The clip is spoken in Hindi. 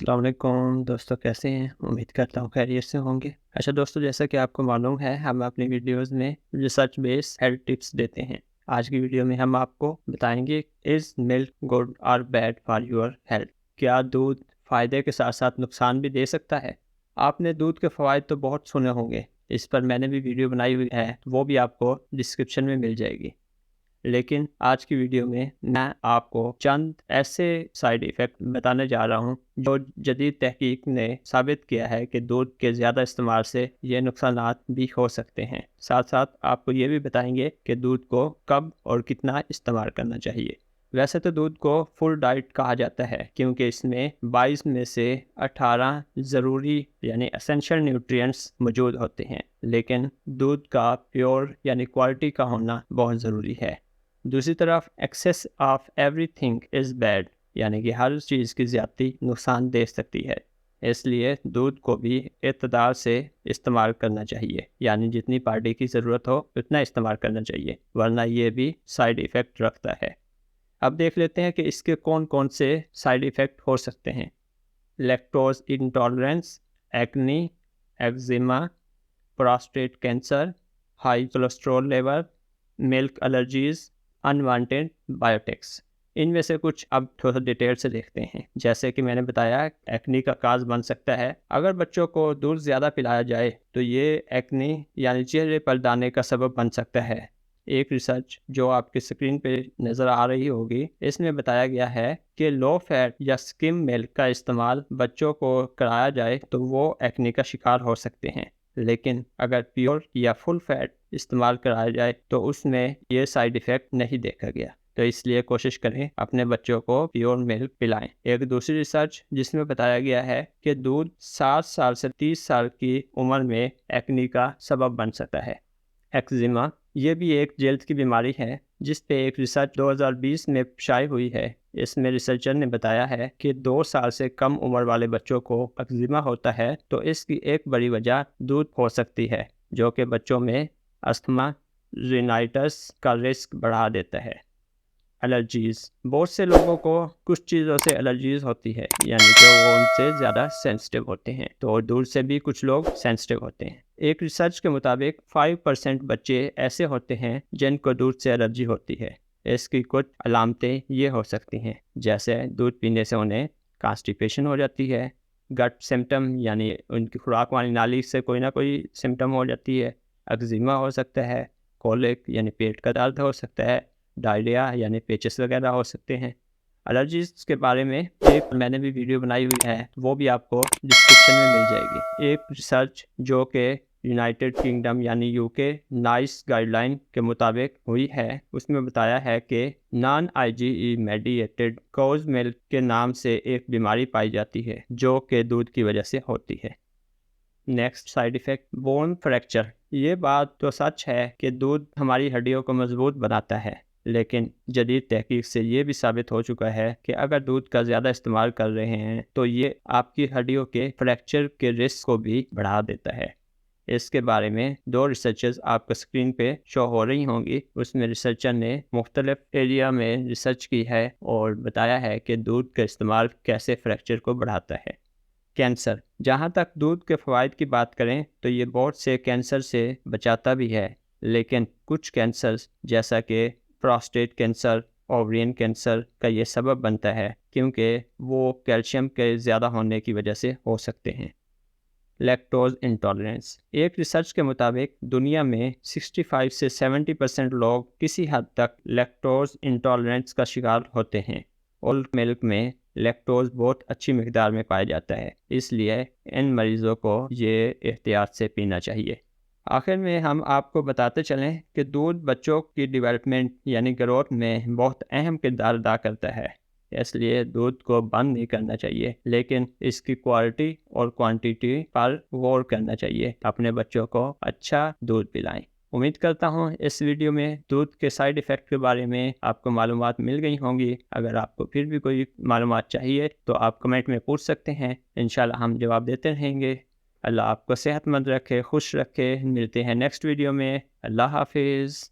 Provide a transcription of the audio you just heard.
अस्सलाम वालेकुम दोस्तों, कैसे हैं? उम्मीद करता हूँ खैरियत से होंगे। अच्छा दोस्तों, जैसा कि आपको मालूम है, हम अपनी वीडियोस में रिसर्च बेस्ड हेल्थ टिप्स देते हैं। आज की वीडियो में हम आपको बताएंगे, इज़ मिल्क गुड और बैड फॉर योर हेल्थ? क्या दूध फ़ायदे के साथ साथ नुकसान भी दे सकता है? आपने दूध के फ़वाइद तो बहुत सुने होंगे, इस पर मैंने भी वीडियो बनाई हुई है, वो भी आपको डिस्क्रिप्शन में मिल जाएगी। लेकिन आज की वीडियो में मैं आपको चंद ऐसे साइड इफ़ेक्ट बताने जा रहा हूँ जो जदीद तहकीक ने साबित किया है कि दूध के ज़्यादा इस्तेमाल से ये नुकसानात भी हो सकते हैं। साथ साथ आपको ये भी बताएंगे कि दूध को कब और कितना इस्तेमाल करना चाहिए। वैसे तो दूध को फुल डाइट कहा जाता है क्योंकि इसमें 22 में से 18 ज़रूरी यानी एसेंशियल न्यूट्रिएंट्स मौजूद होते हैं, लेकिन दूध का प्योर यानी क्वालिटी का होना बहुत ज़रूरी है। दूसरी तरफ excess of everything is bad, यानी कि हर चीज़ की ज़्यादती नुकसान दे सकती है। इसलिए दूध को भी इक़्तिदार से इस्तेमाल करना चाहिए, यानी जितनी पार्टी की ज़रूरत हो उतना इस्तेमाल करना चाहिए, वरना ये भी साइड इफ़ेक्ट रखता है। अब देख लेते हैं कि इसके कौन कौन से साइड इफ़ेक्ट हो सकते हैं। Lactose intolerance, acne, eczema, prostate cancer, high cholesterol level, milk allergies, unwanted biotics. इनमें से कुछ अब थोड़ा डिटेल से देखते हैं। जैसे कि मैंने बताया, एक्नी का काज बन सकता है। अगर बच्चों को दूध ज़्यादा पिलाया जाए तो ये एक्नी यानी चेहरे पर दाने का सबब बन सकता है। एक रिसर्च जो आपकी स्क्रीन पे नज़र आ रही होगी, इसमें बताया गया है कि लो फैट या स्किम मिल्क का इस्तेमाल बच्चों को कराया जाए तो वो एक्नी का शिकार हो सकते हैं। लेकिन अगर प्योर या फुल फैट इस्तेमाल कराया जाए तो उसमें ये साइड इफ़ेक्ट नहीं देखा गया। तो इसलिए कोशिश करें अपने बच्चों को प्योर मिल्क पिलाएं। एक दूसरी रिसर्च जिसमें बताया गया है कि दूध 7 साल से 30 साल की उम्र में एक्नी का सबब बन सकता है। एक्जिमा ये भी एक जल्द की बीमारी है जिस पे एक रिसर्च 2020 में शाये हुई है। इसमें रिसर्चर ने बताया है कि 2 साल से कम उम्र वाले बच्चों को एक्जिमा होता है तो इसकी एक बड़ी वजह दूध हो सकती है, जो कि बच्चों में अस्थमा, रिनाइटिस का रिस्क बढ़ा देता है। एलर्जीज़, बहुत से लोगों को कुछ चीज़ों से एलर्जीज़ होती है, यानी कि वो उनसे ज़्यादा सेंसिटिव होते हैं, तो दूध से भी कुछ लोग सेंसिटिव होते हैं। एक रिसर्च के मुताबिक 5% बच्चे ऐसे होते हैं जिनको दूध से एलर्जी होती है। इसकी कुछ अलामतें ये हो सकती हैं, जैसे दूध पीने से उन्हें कॉन्स्टिपेशन हो जाती है, गट सिम्टम यानी उनकी खुराक वाली नाली से कोई ना कोई सिम्टम हो जाती है, एक्जिमा हो सकता है, कोलिक यानी पेट का दर्द हो सकता है, डायरिया यानी पेचिस वगैरह हो सकते हैं। एलर्जीज़ के बारे में एक मैंने भी वीडियो बनाई हुई है, वो भी आपको डिस्क्रिप्शन में मिल जाएगी। एक रिसर्च जो कि यूनाइटेड किंगडम यानी यूके नाइस गाइडलाइन के मुताबिक हुई है, उसमें बताया है कि नॉन आईजीई मेडिएटेड कोज मिल्क के नाम से एक बीमारी पाई जाती है जो कि दूध की वजह से होती है। Next side effect, bone fracture. ये बात तो सच है कि दूध हमारी हड्डियों को मजबूत बनाता है, लेकिन जदीद तहकीक से ये भी साबित हो चुका है कि अगर दूध का ज़्यादा इस्तेमाल कर रहे हैं तो ये आपकी हड्डियों के फ्रैक्चर के रिस्क को भी बढ़ा देता है। इसके बारे में 2 रिसर्चेस आपको स्क्रीन पे शो हो रही होंगी। उसमें रिसर्चर ने मुख्तलिफ एरिया में रिसर्च की है और बताया है कि दूध का इस्तेमाल कैसे फ्रैक्चर को बढ़ाता है। कैंसर, जहाँ तक दूध के फ़वाइद की बात करें तो ये बहुत से कैंसर से बचाता भी है, लेकिन कुछ कैंसर्स जैसा कि प्रोस्टेट कैंसर, ओवरियन कैंसर का ये सबब बनता है क्योंकि वो कैल्शियम के ज़्यादा होने की वजह से हो सकते हैं। लैक्टोज इंटॉलरेंस, एक रिसर्च के मुताबिक दुनिया में 65 से 70% लोग किसी हद तक लैक्टोज इंटॉलरेंस का शिकार होते हैं। ओल्ड मिल्क में लैक्टोज बहुत अच्छी मिकदार में पाया जाता है, इसलिए इन मरीज़ों को ये एहतियात से पीना चाहिए। आखिर में हम आपको बताते चलें कि दूध बच्चों की डेवलपमेंट यानी ग्रोथ में बहुत अहम किरदार अदा करता है, इसलिए दूध को बंद नहीं करना चाहिए, लेकिन इसकी क्वालिटी और क्वांटिटी पर गौर करना चाहिए। अपने बच्चों को अच्छा दूध पिलाएं। उम्मीद करता हूँ इस वीडियो में दूध के साइड इफ़ेक्ट के बारे में आपको मालूमात मिल गई होंगी। अगर आपको फिर भी कोई मालूमात चाहिए तो आप कमेंट में पूछ सकते हैं, इंशाल्लाह हम जवाब देते रहेंगे। अल्लाह आपको सेहतमंद रखे, खुश रखे। मिलते हैं नेक्स्ट वीडियो में। अल्लाह हाफिज़।